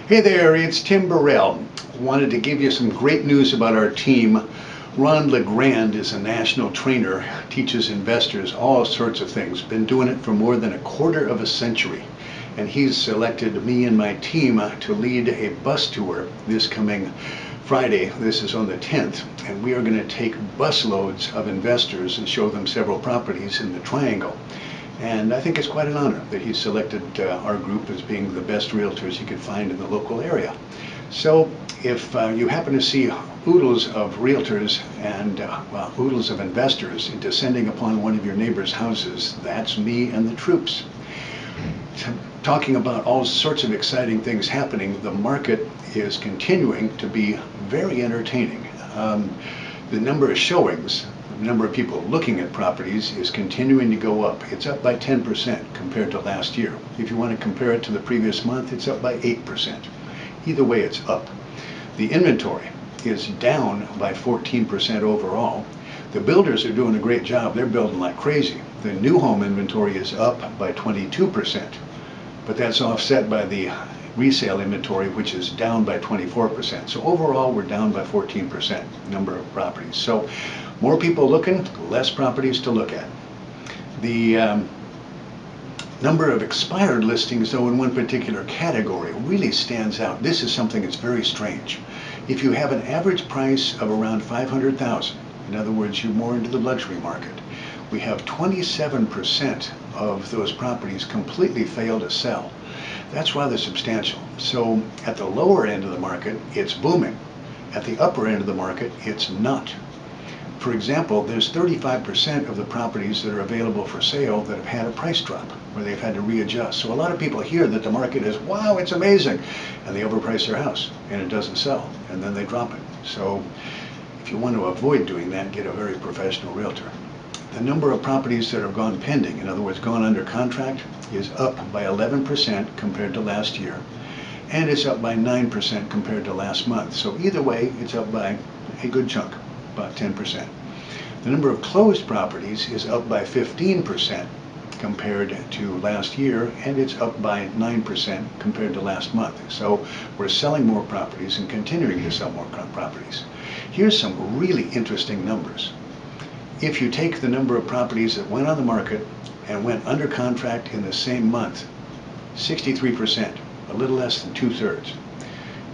Hey there, it's Tim Burrell. Wanted to give you some great news about our team. Ron LeGrand is a national trainer, teaches investors all sorts of things, been doing it for more than a quarter of a century. And he's selected me and my team to lead a bus tour this coming Friday. This is on the 10th, and we are going to take busloads of investors and show them several properties in the Triangle. And I think it's quite an honor that he selected our group as being the best realtors he could find in the local area. So if you happen to see oodles of realtors and oodles of investors descending upon one of your neighbor's houses, that's me and the troops. Talking about all sorts of exciting things happening, the market is continuing to be very entertaining. The number of showings, the number of people looking at properties is continuing to go up. It's up by 10% compared to last year. If you want to compare it to the previous month, it's up by 8%. Either way, it's up. The inventory is down by 14% overall. The builders are doing a great job. They're building like crazy. The new home inventory is up by 22%, but that's offset by the resale inventory, which is down by 24%. So overall, we're down by 14% number of properties. So more people looking, less properties to look at. The number of expired listings, though, in one particular category really stands out. This is something that's very strange. If you have an average price of around $500,000, in other words, you're more into the luxury market, we have 27% of those properties completely fail to sell. That's rather substantial. So at the lower end of the market, it's booming. At the upper end of the market, it's not. For example, there's 35% of the properties that are available for sale that have had a price drop, where they've had to readjust. So a lot of people hear that the market is, wow, it's amazing, and they overprice their house, and it doesn't sell, and then they drop it. So if you want to avoid doing that, get a very professional realtor. The number of properties that have gone pending, in other words, gone under contract, is up by 11% compared to last year, and it's up by 9% compared to last month. So either way, it's up by a good chunk, about 10%. The number of closed properties is up by 15% compared to last year, and it's up by 9% compared to last month. So we're selling more properties and continuing to sell more properties. Here's some really interesting numbers. If you take the number of properties that went on the market and went under contract in the same month, 63%, a little less than 2/3.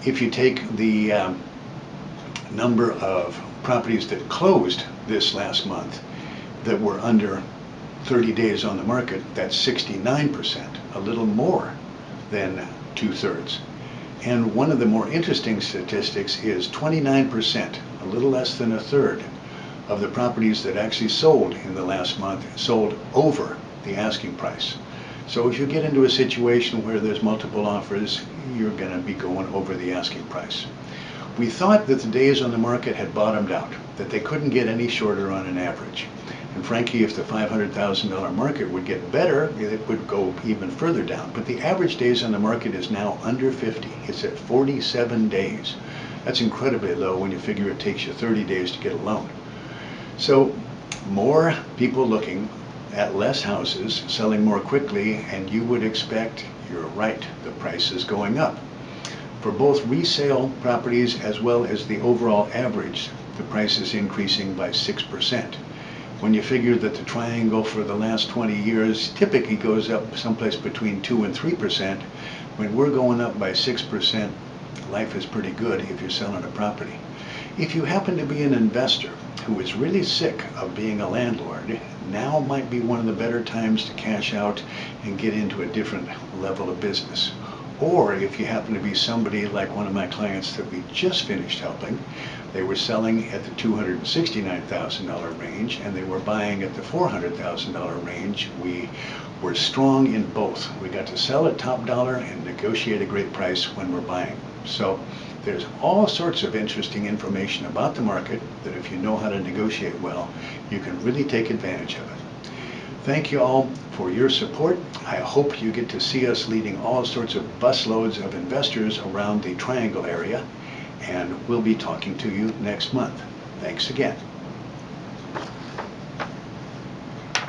If you take the number of properties that closed this last month that were under 30 days on the market, that's 69%, a little more than 2/3. And one of the more interesting statistics is 29%, a little less than 1/3, of the properties that actually sold in the last month sold over the asking price. So if you get into a situation where there's multiple offers, you're going to be going over the asking price. We thought that the days on the market had bottomed out, that they couldn't get any shorter on an average. And frankly, if the $500,000 market would get better, it would go even further down. But the average days on the market is now under 50. It's at 47 days. That's incredibly low when you figure it takes you 30 days to get a loan. So more people looking at less houses, selling more quickly, and you would expect, you're right, the price is going up. For both resale properties as well as the overall average, the price is increasing by 6%. When you figure that the Triangle for the last 20 years typically goes up someplace between 2 and 3%, when we're going up by 6%, life is pretty good if you're selling a property. If you happen to be an investor who is really sick of being a landlord, now might be one of the better times to cash out and get into a different level of business. Or if you happen to be somebody like one of my clients that we just finished helping, they were selling at the $269,000 range and they were buying at the $400,000 range. We were strong in both. We got to sell at top dollar and negotiate a great price when we're buying. So there's all sorts of interesting information about the market that if you know how to negotiate well, you can really take advantage of it. Thank you all for your support. I hope you get to see us leading all sorts of busloads of investors around the Triangle area, and we'll be talking to you next month. Thanks again.